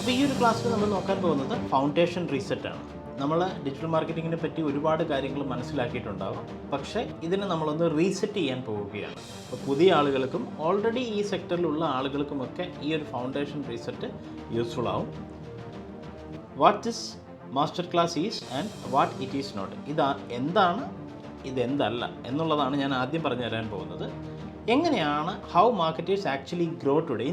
അപ്പോൾ ഈ ഒരു ക്ലാസ്സിൽ നമ്മൾ നോക്കാൻ പോകുന്നത് ഫൗണ്ടേഷൻ റീസെറ്റാണ്. നമ്മൾ ഡിജിറ്റൽ മാർക്കറ്റിങ്ങിനെ പറ്റി ഒരുപാട് കാര്യങ്ങൾ മനസ്സിലാക്കിയിട്ടുണ്ടാകും, പക്ഷേ ഇതിനെ നമ്മളൊന്ന് റീസെറ്റ് ചെയ്യാൻ പോവുകയാണ്. അപ്പോൾ പുതിയ ആളുകൾക്കും ഓൾറെഡി ഈ സെക്ടറിലുള്ള ആളുകൾക്കുമൊക്കെ ഈ ഒരു ഫൗണ്ടേഷൻ റീസെറ്റ് യൂസ്ഫുൾ ആവും. What this master class is and what it is not. എന്താണ്, ഇതെന്തല്ല എന്നുള്ളതാണ് ഞാൻ ആദ്യം പറഞ്ഞു തരാൻ പോകുന്നത്. എങ്ങനെയാണ് how marketers actually grow today,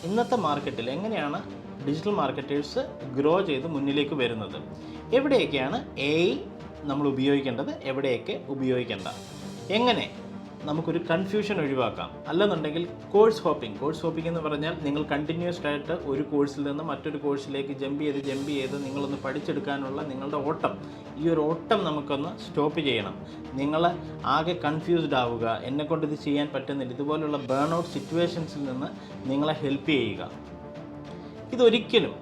ഇന്നത്തെ മാർക്കറ്റിൽ എങ്ങനെയാണ് ഡിജിറ്റൽ മാർക്കറ്റേഴ്സ് ഗ്രോ ചെയ്ത് മുന്നിലേക്ക് വരുന്നത്, എവിടെയൊക്കെയാണ് AI നമ്മൾ ഉപയോഗിക്കേണ്ടത്, എവിടെയൊക്കെ ഉപയോഗിക്കേണ്ട, എങ്ങനെ നമുക്കൊരു കൺഫ്യൂഷൻ ഒഴിവാക്കാം. അല്ലെന്നുണ്ടെങ്കിൽ കോഴ്സ് ഹോപ്പിംഗ് എന്ന് പറഞ്ഞാൽ നിങ്ങൾ കണ്ടിന്യൂസ് ആയിട്ട് ഒരു കോഴ്സിൽ നിന്ന് മറ്റൊരു കോഴ്സിലേക്ക് ജമ്പ് ചെയ്ത് നിങ്ങളൊന്ന് പഠിച്ചെടുക്കാനുള്ള നിങ്ങളുടെ ഓട്ടം, ഈ ഒരു ഓട്ടം നമുക്കൊന്ന് സ്റ്റോപ്പ് ചെയ്യണം. നിങ്ങൾ ആകെ കൺഫ്യൂസ്ഡ് ആവുക, എന്നെക്കൊണ്ട് ഇത് ചെയ്യാൻ പറ്റുന്നില്ല, ഇതുപോലുള്ള ബേൺ ഔട്ട് സിറ്റുവേഷൻസിൽ നിന്ന് നിങ്ങളെ ഹെൽപ്പ് ചെയ്യുക. ഇതൊരിക്കലും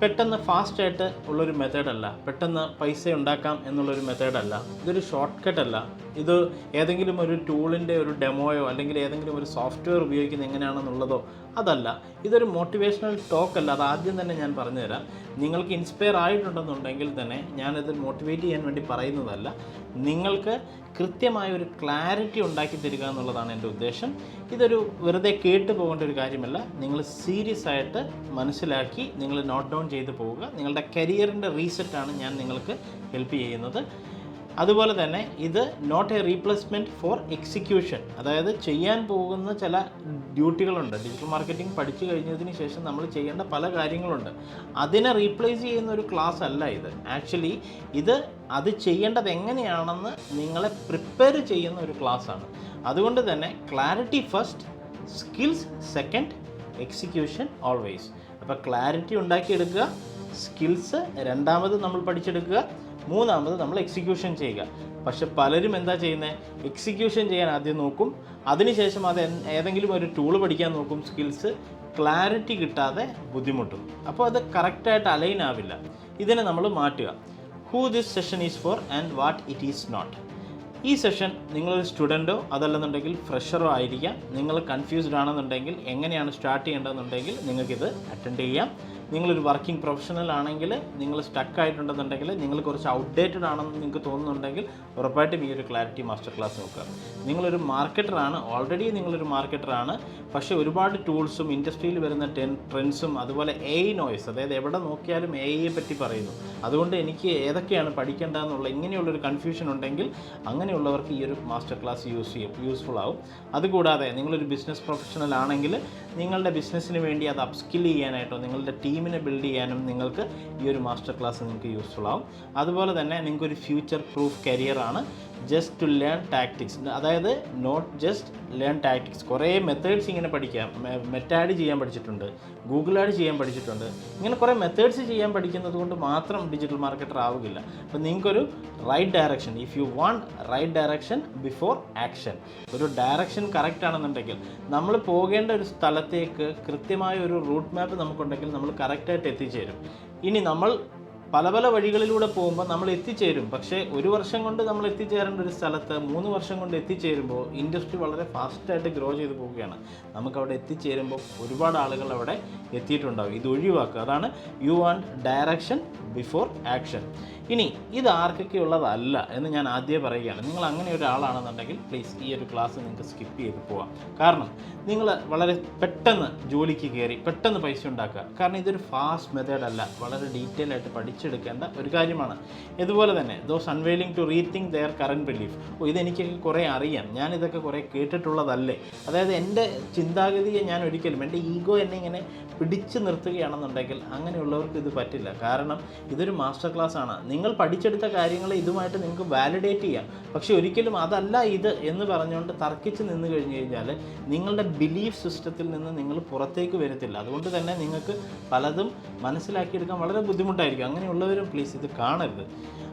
പെട്ടെന്ന് ഫാസ്റ്റായിട്ട് ഉള്ളൊരു മെത്തേഡല്ല, പെട്ടെന്ന് പൈസ ഉണ്ടാക്കാം എന്നുള്ളൊരു മെത്തേഡല്ല, ഇതൊരു ഷോർട്ട് കട്ടല്ല. ഇത് ഏതെങ്കിലും ഒരു ടൂളിൻ്റെ ഒരു ഡെമോയോ അല്ലെങ്കിൽ ഏതെങ്കിലും ഒരു സോഫ്റ്റ്വെയർ ഉപയോഗിക്കുന്നത് എങ്ങനെയാണെന്നുള്ളതോ അതല്ല. ഇതൊരു മോട്ടിവേഷണൽ ടോക്ക് അല്ല. അത് ആദ്യം തന്നെ ഞാൻ പറഞ്ഞുതരാം. നിങ്ങൾക്ക് ഇൻസ്പയർ ആയിട്ടുണ്ടെന്നുണ്ടെങ്കിൽ തന്നെ ഞാനത് മോട്ടിവേറ്റ് ചെയ്യാൻ വേണ്ടി പറയുന്നതല്ല, നിങ്ങൾക്ക് കൃത്യമായ ഒരു ക്ലാരിറ്റി ഉണ്ടാക്കി തരിക എന്നുള്ളതാണ് എൻ്റെ ഉദ്ദേശം. ഇതൊരു വെറുതെ കേട്ട് പോകേണ്ട ഒരു കാര്യമല്ല. നിങ്ങൾ സീരിയസ് ആയിട്ട് മനസ്സിലാക്കി നിങ്ങൾ നോട്ട് ഡൗൺ ചെയ്ത് പോവുക. നിങ്ങളുടെ കരിയറിൻ്റെ റീസെറ്റാണ് ഞാൻ നിങ്ങൾക്ക് ഹെൽപ്പ് ചെയ്യുന്നത്. അതുപോലെ തന്നെ ഇത് not a replacement for execution. അതായത് ചെയ്യാൻ പോകുന്ന ചില ഡ്യൂട്ടികളുണ്ട്. ഡിജിറ്റൽ മാർക്കറ്റിംഗ് പഠിച്ചു കഴിഞ്ഞതിന് ശേഷം നമ്മൾ ചെയ്യേണ്ട പല കാര്യങ്ങളുണ്ട്. അതിനെ റീപ്ലേസ് ചെയ്യുന്ന ഒരു ക്ലാസ് അല്ല ഇത്. ആക്ച്വലി അത് ചെയ്യേണ്ടത് എങ്ങനെയാണെന്ന് നിങ്ങളെ പ്രിപ്പയർ ചെയ്യുന്ന ഒരു ക്ലാസ്സാണ്. അതുകൊണ്ട് തന്നെ clarity first, skills second, execution always. അപ്പോൾ ക്ലാരിറ്റി ഉണ്ടാക്കിയെടുക്കുക, സ്കിൽസ് രണ്ടാമത് നമ്മൾ പഠിച്ചെടുക്കുക, മൂന്നാമത് നമ്മൾ എക്സിക്യൂഷൻ ചെയ്യുക. പക്ഷെ പലരും എന്താ ചെയ്യുന്നത്, എക്സിക്യൂഷൻ ചെയ്യാൻ ആദ്യം നോക്കും, അതിനുശേഷം ഏതെങ്കിലും ഒരു ടൂള് പഠിക്കാൻ നോക്കും, സ്കിൽസ് ക്ലാരിറ്റി കിട്ടാതെ ബുദ്ധിമുട്ടും. അപ്പോൾ അത് കറക്റ്റായിട്ട് അലൈൻ ആവില്ല. ഇതിനെ നമ്മൾ മാറ്റുക. Who this session is for and what it is not. ഈ സെഷൻ നിങ്ങളൊരു സ്റ്റുഡൻറ്റോ അതല്ലെന്നുണ്ടെങ്കിൽ ഫ്രഷറോ ആയിരിക്കാം. നിങ്ങൾ കൺഫ്യൂസ്ഡ് ആണെന്നുണ്ടെങ്കിൽ, എങ്ങനെയാണ് സ്റ്റാർട്ട് ചെയ്യേണ്ടതെന്നുണ്ടെങ്കിൽ നിങ്ങൾക്കിത് അറ്റൻഡ് ചെയ്യാം. നിങ്ങളൊരു വർക്കിംഗ് പ്രൊഫഷണൽ ആണെങ്കിൽ, നിങ്ങൾ സ്റ്റക്ക് ആയിട്ടുണ്ടെന്നുണ്ടെങ്കിൽ, നിങ്ങൾ കുറച്ച് ഔട്ട്ഡേറ്റഡ് ആണെന്ന് നിങ്ങൾക്ക് തോന്നുന്നുണ്ടെങ്കിൽ ഉറപ്പായിട്ടും ഈ ഒരു ക്ലാരിറ്റി മാസ്റ്റർ ക്ലാസ് നോക്കുക. നിങ്ങളൊരു മാർക്കറ്ററാണ്, ഓൾറെഡി നിങ്ങളൊരു മാർക്കറ്ററാണ്, പക്ഷേ ഒരുപാട് ടൂൾസും ഇൻഡസ്ട്രിയിൽ വരുന്ന ട്രെൻഡ്സും അതുപോലെ AI നോയ്സ്, അതായത് എവിടെ നോക്കിയാലും AIയെ പറ്റി പറയുന്നു, അതുകൊണ്ട് എനിക്ക് ഏതൊക്കെയാണ് പഠിക്കേണ്ടതെന്നുള്ള ഇങ്ങനെയുള്ളൊരു കൺഫ്യൂഷൻ ഉണ്ടെങ്കിൽ അങ്ങനെയുള്ളവർക്ക് ഈ ഒരു മാസ്റ്റർ ക്ലാസ് യൂസ്ഫുൾ ആവും. അതുകൂടാതെ നിങ്ങളൊരു ബിസിനസ് പ്രൊഫഷണൽ ആണെങ്കിൽ നിങ്ങളുടെ ബിസിനസ്സിന് വേണ്ടി അത് അപ്സ്കിൽ ചെയ്യാനായിട്ടോ നിങ്ങളുടെ ടീമിനെ ബിൽഡ് ചെയ്യാനും നിങ്ങൾക്ക് ഈ ഒരു മാസ്റ്റർ ക്ലാസ് നിങ്ങൾക്ക് യൂസ്ഫുൾ ആവും. അതുപോലെ തന്നെ നിങ്ങൾക്കൊരു ഫ്യൂച്ചർ പ്രൂഫ് കരിയറാണ്. ജസ്റ്റ് ടു ലേൺ ടാക്ടിക്സ്, അതായത് നോട്ട് ജസ്റ്റ് ലേൺ ടാക്ടിക്സ്. കുറേ മെത്തേഡ്സ് ഇങ്ങനെ പഠിക്കാം. മെറ്റാഡ് ചെയ്യാൻ പഠിച്ചിട്ടുണ്ട്, ഗൂഗിൾ ആഡ് ചെയ്യാൻ പഠിച്ചിട്ടുണ്ട്. ഇങ്ങനെ കുറേ മെത്തേഡ്സ് ചെയ്യാൻ പഠിക്കുന്നത് കൊണ്ട് മാത്രം ഡിജിറ്റൽ മാർക്കറ്റർ ആവുകയില്ല. അപ്പോൾ നിങ്ങൾക്കൊരു right direction, if you want right direction before action, ഒരു ഡയറക്ഷൻ കറക്റ്റ് ആണെന്നുണ്ടെങ്കിൽ, നമ്മൾ പോകേണ്ട ഒരു സ്ഥലത്തേക്ക് കൃത്യമായ ഒരു റൂട്ട് മാപ്പ് നമുക്കുണ്ടെങ്കിൽ നമ്മൾ കറക്റ്റായിട്ട് എത്തിച്ചേരും. ഇനി നമ്മൾ പല വഴികളിലൂടെ പോകുമ്പോൾ നമ്മൾ എത്തിച്ചേരും. പക്ഷേ ഒരു വർഷം കൊണ്ട് നമ്മൾ എത്തിച്ചേരേണ്ട ഒരു സ്ഥലത്ത് 3 വർഷം കൊണ്ട് എത്തിച്ചേരുമ്പോൾ ഇൻഡസ്ട്രി വളരെ ഫാസ്റ്റായിട്ട് ഗ്രോ ചെയ്ത് പോവുകയാണ്. നമുക്കവിടെ എത്തിച്ചേരുമ്പോൾ ഒരുപാട് ആളുകൾ അവിടെ എത്തിയിട്ടുണ്ടാവും. ഇത് ഒഴിവാക്കുക. അതാണ് you want direction before action. ഇനി ഇത് ആർക്കൊക്കെ ഉള്ളതല്ല എന്ന് ഞാൻ ആദ്യമേ പറയുകയാണ്. നിങ്ങൾ അങ്ങനെ ഒരാളാണെന്നുണ്ടെങ്കിൽ പ്ലീസ് ഈ ഒരു ക്ലാസ് നിങ്ങൾക്ക് സ്കിപ്പ് ചെയ്ത് പോവാം. കാരണം നിങ്ങൾ വളരെ പെട്ടെന്ന് ജോലിക്ക് കയറി പെട്ടെന്ന് പൈസ ഉണ്ടാക്കുക. കാരണം ഇതൊരു ഫാസ്റ്റ് മെത്തേഡല്ല, വളരെ ഡീറ്റെയിൽ ആയിട്ട് പഠിച്ചെടുക്കേണ്ട ഒരു കാര്യമാണ്. ഇതുപോലെ തന്നെ those unveiling to rethink their current belief. ഇതെനിക്കൊക്കെ കുറേ അറിയാം, ഞാനിതൊക്കെ കുറേ കേട്ടിട്ടുള്ളതല്ലേ. അതായത് എൻ്റെ ചിന്താഗതിയെ ഞാൻ ഒരിക്കലും, എൻ്റെ ഈഗോ എന്നെ ഇങ്ങനെ പിടിച്ചു നിർത്തുകയാണെന്നുണ്ടെങ്കിൽ അങ്ങനെയുള്ളവർക്ക് ഇത് പറ്റില്ല. കാരണം ഇതൊരു മാസ്റ്റർ ക്ലാസ് ആണ്. നിങ്ങൾ പഠിച്ചെടുത്ത കാര്യങ്ങൾ ഇതുമായിട്ട് നിങ്ങൾക്ക് വാലിഡേറ്റ് ചെയ്യാം. പക്ഷേ ഒരിക്കലും അതല്ല ഇത് എന്ന് പറഞ്ഞുകൊണ്ട് തർക്കിച്ച് നിന്ന് കഴിഞ്ഞ് കഴിഞ്ഞാൽ നിങ്ങളുടെ ബിലീഫ് സിസ്റ്റത്തിൽ നിന്ന് നിങ്ങൾ പുറത്തേക്ക് വരത്തില്ല. അതുകൊണ്ട് തന്നെ നിങ്ങൾക്ക് പലതും മനസ്സിലാക്കിയെടുക്കാൻ വളരെ ബുദ്ധിമുട്ടായിരിക്കും. അങ്ങനെയുള്ളവരും പ്ലീസ് ഇത് കാണരുത്.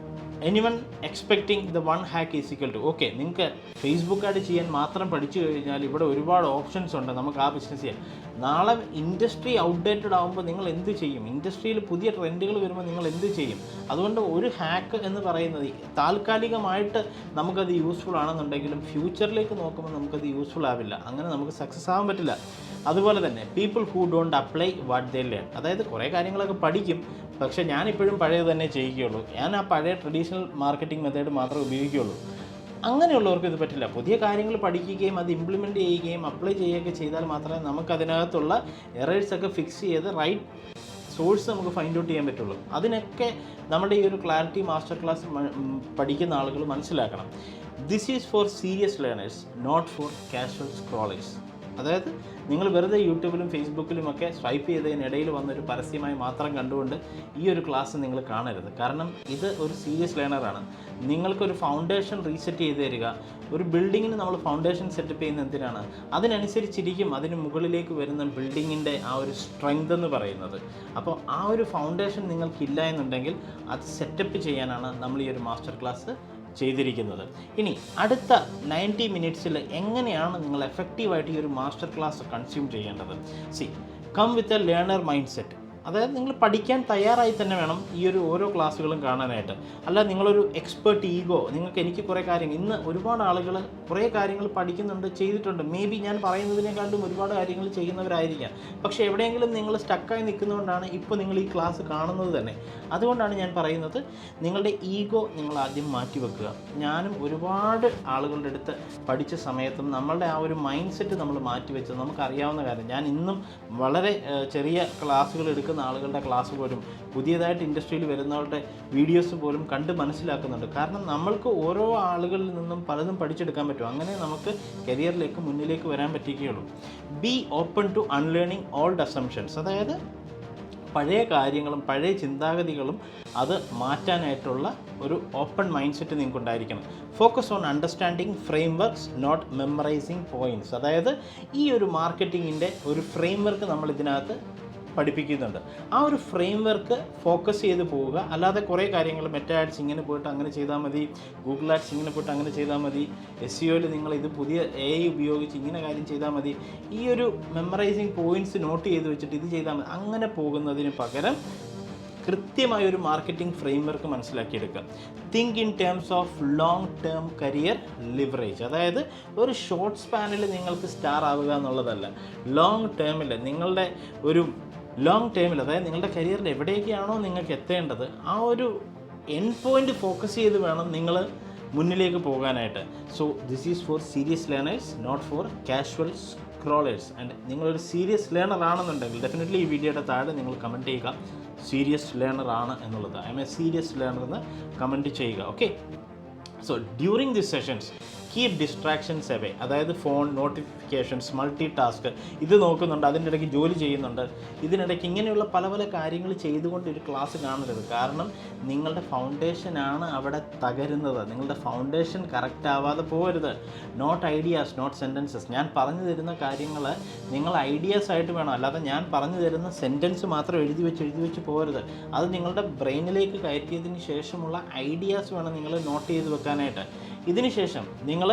Anyone expecting the one hack is equal to okay, നിങ്ങൾക്ക് ഫേസ്ബുക്ക് ആഡ് ചെയ്യാൻ മാത്രം പഠിച്ചു കഴിഞ്ഞാൽ ഇവിടെ ഒരുപാട് ഓപ്ഷൻസ് ഉണ്ട്, നമുക്ക് ആ ബിസിനസ് ചെയ്യാം. നാളെ ഇൻഡസ്ട്രി ഔട്ട്ഡേറ്റഡ് ആകുമ്പോൾ നിങ്ങൾ എന്ത് ചെയ്യും? ഇൻഡസ്ട്രിയിൽ പുതിയ ട്രെൻഡുകൾ വരുമ്പോൾ നിങ്ങൾ എന്ത് ചെയ്യും? അതുകൊണ്ട് ഒരു ഹാക്ക് എന്ന് പറയുന്നത് താൽക്കാലികമായിട്ട് നമുക്കത് യൂസ്ഫുൾ ആണെന്നുണ്ടെങ്കിലും ഫ്യൂച്ചറിലേക്ക് നോക്കുമ്പോൾ നമുക്കത് യൂസ്ഫുൾ ആവില്ല, അങ്ങനെ നമുക്ക് സക്സസ് ആവാൻ പറ്റില്ല. അതുപോലെ തന്നെ people who don't apply what they learn, അതായത് കുറേ കാര്യങ്ങളൊക്കെ പഠിക്കും, പക്ഷേ ഞാനിപ്പോഴും പഴയത് തന്നെ ചെയ്യുകയുള്ളൂ, ഞാൻ ആ പഴയ ട്രഡീഷണൽ മാർക്കറ്റിംഗ് മെത്തേഡ് മാത്രമേ ഉപയോഗിക്കുകയുള്ളൂ. അങ്ങനെയുള്ളവർക്ക് ഇത് പറ്റില്ല. പുതിയ കാര്യങ്ങൾ പഠിക്കുകയും അത് ഇംപ്ലിമെൻറ്റ് ചെയ്യുകയും അപ്ലൈ ചെയ്യുകയൊക്കെ ചെയ്താൽ മാത്രമേ നമുക്കതിനകത്തുള്ള എറേഴ്സൊക്കെ ഫിക്സ് ചെയ്ത് റൈറ്റ് സോഴ്സ് നമുക്ക് ഫൈൻഡ് ഔട്ട് ചെയ്യാൻ പറ്റുള്ളൂ. അതിനൊക്കെ നമ്മുടെ ഈ ഒരു ക്ലാരിറ്റി മാസ്റ്റർ ക്ലാസ് പഠിക്കുന്ന ആളുകൾ മനസ്സിലാക്കണം. This is for serious learners, not for casual scrollers. അതായത് നിങ്ങൾ വെറുതെ യൂട്യൂബിലും ഫേസ്ബുക്കിലുമൊക്കെ സ്വൈപ്പ് ചെയ്തതിനിടയിൽ വന്നൊരു പരസ്യമായി മാത്രം കണ്ടുകൊണ്ട് ഈ ഒരു ക്ലാസ് നിങ്ങൾ കാണരുത്. കാരണം ഇത് ഒരു സീരിയസ് ലേണറാണ്. നിങ്ങൾക്കൊരു ഫൗണ്ടേഷൻ റീസെറ്റ് ചെയ്ത് തരിക. ഒരു ബിൽഡിങ്ങിന് നമ്മൾ ഫൗണ്ടേഷൻ സെറ്റപ്പ് ചെയ്യുന്നത് എന്തിനാണ്? അതിനനുസരിച്ചിരിക്കും അതിന് മുകളിലേക്ക് വരുന്ന ബിൽഡിങ്ങിൻ്റെ ആ ഒരു സ്ട്രെങ്ത് എന്ന് പറയുന്നത്. അപ്പോൾ ആ ഒരു ഫൗണ്ടേഷൻ നിങ്ങൾക്കില്ല എന്നുണ്ടെങ്കിൽ അത് സെറ്റപ്പ് ചെയ്യാനാണ് നമ്മൾ ഈ ഒരു മാസ്റ്റർ ക്ലാസ് ചെയ്തിരിക്കുന്നത്. ഇനി അടുത്ത 90 മിനിറ്റ്സിൽ എങ്ങനെയാണ് നിങ്ങൾ എഫക്റ്റീവായിട്ട് ഈ ഒരു മാസ്റ്റർ ക്ലാസ് കൺസ്യൂം ചെയ്യേണ്ടത്? Come with a learner mindset. അതായത് നിങ്ങൾ പഠിക്കാൻ തയ്യാറായി തന്നെ വേണം ഈ ഒരു ഓരോ ക്ലാസ്സുകളും കാണാനായിട്ട്. അല്ല നിങ്ങളൊരു എക്സ്പേർട്ട് ഈഗോ, നിങ്ങൾക്ക് എനിക്ക് കുറേ കാര്യങ്ങൾ, ഇന്ന് ഒരുപാട് ആളുകൾ കുറേ കാര്യങ്ങൾ പഠിക്കുന്നുണ്ട്, ചെയ്തിട്ടുണ്ട്, മേ ബി ഞാൻ പറയുന്നതിനേക്കാളും ഒരുപാട് കാര്യങ്ങൾ ചെയ്യുന്നവരായിരിക്കാം. പക്ഷേ എവിടെയെങ്കിലും നിങ്ങൾ സ്റ്റക്കായി നിൽക്കുന്നതുകൊണ്ടാണ് ഇപ്പോൾ നിങ്ങൾ ഈ ക്ലാസ് കാണുന്നത് തന്നെ. അതുകൊണ്ടാണ് ഞാൻ പറയുന്നത്, നിങ്ങളുടെ ഈഗോ നിങ്ങൾ ആദ്യം മാറ്റി വെക്കുക. ഞാനും ഒരുപാട് ആളുകളുടെ അടുത്ത് പഠിച്ച സമയത്തും നമ്മളുടെ ആ ഒരു മൈൻഡ് സെറ്റ് നമ്മൾ മാറ്റിവെച്ചത് നമുക്കറിയാവുന്ന കാര്യം. ഞാൻ ഇന്നും വളരെ ചെറിയ ക്ലാസ്സുകൾ എടുക്കുന്ന ആളുകളുടെ ക്ലാസ് പോലും, പുതിയതായിട്ട് ഇൻഡസ്ട്രിയിൽ വരുന്നവരുടെ വീഡിയോസ് പോലും കണ്ട് മനസ്സിലാക്കുന്നുണ്ട്. കാരണം നമ്മൾക്ക് ഓരോ ആളുകളിൽ നിന്നും പലതും പഠിച്ചെടുക്കാൻ പറ്റും. അങ്ങനെ നമുക്ക് കരിയറിലേക്ക് മുന്നിലേക്ക് വരാൻ പറ്റുകയുള്ളൂ. Be open to unlearning old assumptions. അതായത് പഴയ കാര്യങ്ങളും പഴയ ചിന്താഗതികളും അത് മാറ്റാനായിട്ടുള്ള ഒരു ഓപ്പൺ മൈൻഡ് സെറ്റ് നിങ്ങൾക്ക് ഉണ്ടായിരിക്കണം. Focus on understanding frameworks, not memorising points. അതായത് ഈ ഒരു മാർക്കറ്റിങ്ങിൻ്റെ ഒരു ഫ്രെയിം വർക്ക് നമ്മൾ ഇതിനകത്ത് പഠിപ്പിക്കുന്നുണ്ട്. ആ ഒരു ഫ്രെയിം വർക്ക് ഫോക്കസ് ചെയ്ത് പോവുക. അല്ലാതെ കുറേ കാര്യങ്ങൾ മെറ്റാ ആഡ്സ് ഇങ്ങനെ പോയിട്ട് അങ്ങനെ ചെയ്താൽ മതി, ഗൂഗിൾ ആഡ്സ് ഇങ്ങനെ പോയിട്ട് അങ്ങനെ ചെയ്താൽ മതി, SEOയിൽ നിങ്ങൾ ഇത് പുതിയ AI ഉപയോഗിച്ച് ഇങ്ങനെ കാര്യം ചെയ്താൽ മതി, ഈ ഒരു മെമ്മറൈസിങ് പോയിൻറ്റ്സ് നോട്ട് ചെയ്ത് വെച്ചിട്ട് ഇത് ചെയ്താൽ മതി, അങ്ങനെ പോകുന്നതിന് പകരം കൃത്യമായ ഒരു മാർക്കറ്റിംഗ് ഫ്രെയിം വർക്ക് മനസ്സിലാക്കിയെടുക്കുക. Think in terms of long term career leverage. അതായത് ഒരു ഷോർട്ട് സ്പാനിൽ നിങ്ങൾക്ക് സ്റ്റാർ ആവുക എന്നുള്ളതല്ല, ലോങ് ടേമിൽ നിങ്ങളുടെ ഒരു ലോങ് ടേമിൽ, അതായത് നിങ്ങളുടെ കരിയറിൽ എവിടേക്കാണോ നിങ്ങൾക്ക് എത്തേണ്ടത് ആ ഒരു എൻഡ് പോയിൻ്റ് ഫോക്കസ് ചെയ്ത് വേണം നിങ്ങൾ മുന്നിലേക്ക് പോകാനായിട്ട്. So this is for serious learners, not for casual scrollers. And നിങ്ങളൊരു സീരിയസ് ലേണർ ആണെന്നുണ്ടെങ്കിൽ ഡെഫിനറ്റ്ലി ഈ വീഡിയോയുടെ താഴെ നിങ്ങൾ കമൻറ്റ് ചെയ്യുക സീരിയസ് ലേണർ ആണ് എന്നുള്ളത്. I M A serious learner എന്ന് കമൻറ്റ് ചെയ്യുക. Okay, so during this sessions keep distractions away. അതായത് ഫോൺ, നോട്ടിഫിക്കേഷൻസ്, മൾട്ടി ടാസ്ക്, ഇത് നോക്കുന്നുണ്ട്, അതിൻ്റെ ഇടയ്ക്ക് ജോലി ചെയ്യുന്നുണ്ട്, ഇതിനിടയ്ക്ക് ഇങ്ങനെയുള്ള പല പല കാര്യങ്ങൾ ചെയ്തുകൊണ്ട് ഒരു ക്ലാസ് കാണരുത്. കാരണം നിങ്ങളുടെ ഫൗണ്ടേഷനാണ് അവിടെ തകരുന്നത്. നിങ്ങളുടെ ഫൗണ്ടേഷൻ കറക്റ്റ് ആവാതെ പോകരുത്. Not ideas, not sentences. ഞാൻ പറഞ്ഞു തരുന്ന കാര്യങ്ങൾ നിങ്ങൾ ഐഡിയാസ് ആയിട്ട് വേണം, അല്ലാതെ ഞാൻ പറഞ്ഞു തരുന്ന സെൻറ്റൻസ് മാത്രം എഴുതി വെച്ച് പോകരുത്. അത് നിങ്ങളുടെ ബ്രെയിനിലേക്ക് കയറ്റിയതിന് ശേഷമുള്ള ഐഡിയാസ് വേണം നിങ്ങൾ നോട്ട് ചെയ്ത് വെക്കാനായിട്ട്. ഇതിന് ശേഷം നിങ്ങൾ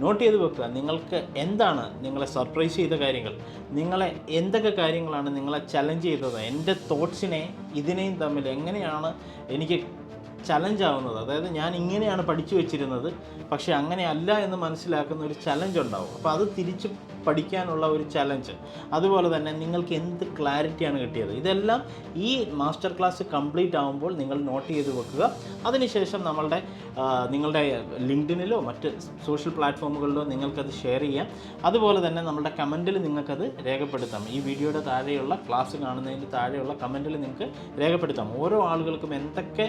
നോട്ട് ചെയ്ത് വെക്കുക, നിങ്ങൾക്ക് എന്താണ് നിങ്ങളെ സർപ്രൈസ് ചെയ്ത കാര്യങ്ങൾ, നിങ്ങളെ എന്തൊക്കെ കാര്യങ്ങളാണ് നിങ്ങളെ ചലഞ്ച് ചെയ്തത്, എൻ്റെ തോട്ട്സിനെ ഇതിനെയും തമ്മിൽ എങ്ങനെയാണ് എനിക്ക് ചലഞ്ച് ആവുന്നത്. അതായത് ഞാൻ ഇങ്ങനെയാണ് പഠിച്ചു വെച്ചിരുന്നത്, പക്ഷേ അങ്ങനെയല്ല എന്ന് മനസ്സിലാക്കുന്ന ഒരു ചലഞ്ച് ഉണ്ടാവും. അപ്പോൾ അത് തിരിച്ച് പഠിക്കാനുള്ള ഒരു ചലഞ്ച്. അതുപോലെ തന്നെ നിങ്ങൾക്ക് എന്ത് ക്ലാരിറ്റിയാണ് കിട്ടിയത്, ഇതെല്ലാം ഈ മാസ്റ്റർ ക്ലാസ് കംപ്ലീറ്റ് ആകുമ്പോൾ നിങ്ങൾ നോട്ട് ചെയ്ത് വെക്കുക. അതിനുശേഷം നിങ്ങളുടെ ലിങ്ക്ഡിനിലോ മറ്റ് സോഷ്യൽ പ്ലാറ്റ്ഫോമുകളിലോ നിങ്ങൾക്കത് ഷെയർ ചെയ്യാം. അതുപോലെ തന്നെ നമ്മുടെ കമൻറ്റിൽ നിങ്ങൾക്കത് രേഖപ്പെടുത്താം. ഈ വീഡിയോയുടെ താഴെയുള്ള ക്ലാസ് കാണുന്നതിൻ്റെ താഴെയുള്ള കമൻറ്റിൽ നിങ്ങൾക്ക് രേഖപ്പെടുത്താം. ഓരോ ആളുകൾക്കും എന്തൊക്കെ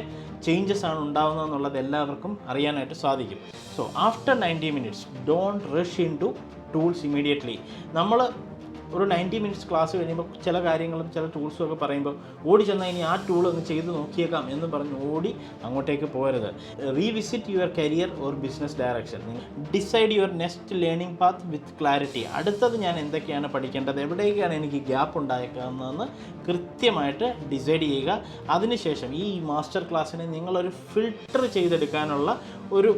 ചേഞ്ചസ് ആണ് ഉണ്ടാകുന്നതെന്നുള്ളത് എല്ലാവർക്കും അറിയാനായിട്ട് സാധിക്കും. So after 90 minutes don't rush into tools immediately. നമ്മൾ ഒരു 90 മിനിറ്റ്സ് ക്ലാസ് കഴിയുമ്പോൾ ചില കാര്യങ്ങളും ചില ടൂൾസും ഒക്കെ പറയുമ്പോൾ ഓടി ചെന്നാൽ ഇനി ആ ടൂൾ ഒന്ന് ചെയ്ത് നോക്കിയേക്കാം എന്ന് പറഞ്ഞ് ഓടി അങ്ങോട്ടേക്ക് പോകരുത്. Revisit your career or business direction. Decide your next learning path with clarity. അടുത്തത് ഞാൻ എന്തൊക്കെയാണ് പഠിക്കേണ്ടത്, എവിടേക്കാണ് എനിക്ക് ഗ്യാപ്പ് ഉണ്ടായേക്കാവുന്നതെന്ന് കൃത്യമായിട്ട് ഡിസൈഡ് ചെയ്യുക. അതിനുശേഷം ഈ മാസ്റ്റർ ക്ലാസ്സിനെ നിങ്ങളൊരു ഫിൽട്ടർ ചെയ്തെടുക്കാനുള്ള ഒരു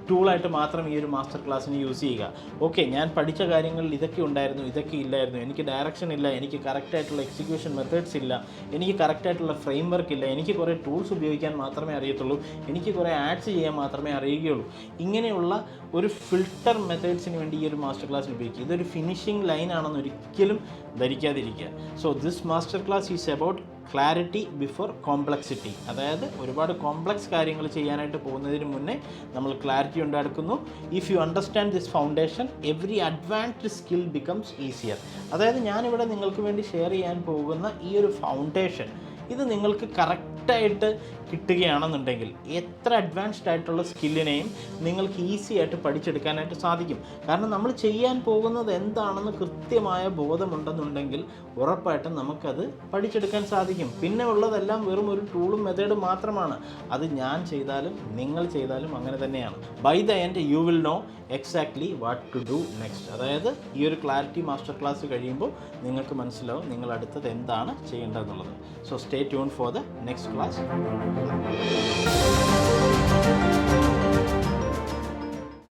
ടൂളായിട്ട് മാത്രം ഈ ഒരു മാസ്റ്റർ ക്ലാസ്സിന് യൂസ് ചെയ്യുക. ഓക്കെ, ഞാൻ പഠിച്ച കാര്യങ്ങളിൽ ഇതൊക്കെ ഉണ്ടായിരുന്നു, ഇതൊക്കെ ഇല്ലായിരുന്നു, എനിക്ക് ഡയറക്ഷൻ ഇല്ല, എനിക്ക് കറക്റ്റായിട്ടുള്ള എക്സിക്യൂഷൻ മെത്തേഡ്സ് ഇല്ല, എനിക്ക് കറക്റ്റായിട്ടുള്ള ഫ്രെയിം വർക്ക് ഇല്ല, എനിക്ക് കുറേ ടൂൾസ് ഉപയോഗിക്കാൻ മാത്രമേ അറിയത്തുള്ളൂ, എനിക്ക് കുറേ ആഡ്സ് ചെയ്യാൻ മാത്രമേ അറിയുകയുള്ളൂ. ഇങ്ങനെയുള്ള ഒരു ഫിൽട്ടർ മെത്തേഡ്സിന് വേണ്ടി ഈ ഒരു മാസ്റ്റർ ക്ലാസ്സിൽ ഉപയോഗിക്കുക. ഇതൊരു ഫിനിഷിംഗ് ലൈൻ ആണെന്ന് ഒരിക്കലും ധരിക്കാതിരിക്കുക. So this master class is about clarity before complexity. അതായത് ഒരുപാട് കോംപ്ലക്സ് കാര്യങ്ങൾ ചെയ്യാനായിട്ട് പോകുന്നതിന് മുന്നേ നമ്മൾ ക്ലാരിറ്റി ഉണ്ടാക്കുന്നു. If you understand this foundation every advanced skill becomes easier. അതായത് ഞാനിവിടെ നിങ്ങൾക്ക് വേണ്ടി ഷെയർ ചെയ്യാൻ പോകുന്ന ഈ ഒരു ഫൗണ്ടേഷൻ ഇത് നിങ്ങൾക്ക് കറക്റ്റായിട്ട് കിട്ടുകയാണെന്നുണ്ടെങ്കിൽ എത്ര അഡ്വാൻസ്ഡ് ആയിട്ടുള്ള സ്കില്ലിനെയും നിങ്ങൾക്ക് ഈസി ആയിട്ട് പഠിച്ചെടുക്കാനായിട്ട് സാധിക്കും. കാരണം നമ്മൾ ചെയ്യാൻ പോകുന്നത് എന്താണെന്ന് കൃത്യമായ ബോധമുണ്ടെന്നുണ്ടെങ്കിൽ ഉറപ്പായിട്ടും നമുക്കത് പഠിച്ചെടുക്കാൻ സാധിക്കും. പിന്നെ ഉള്ളതെല്ലാം വെറും ഒരു ടൂളും മെത്തേഡും മാത്രമാണ്. അത് ഞാൻ ചെയ്താലും നിങ്ങൾ ചെയ്താലും അങ്ങനെ തന്നെയാണ്. By the end you will know exactly what to do next. അതായത് ഈ ഒരു ക്ലാരിറ്റി മാസ്റ്റർ ക്ലാസ് കഴിയുമ്പോൾ നിങ്ങൾക്ക് മനസ്സിലാവും നിങ്ങൾ അടുത്തത് എന്താണ് ചെയ്യേണ്ടതെന്നുള്ളത്. So stay tune for the next class.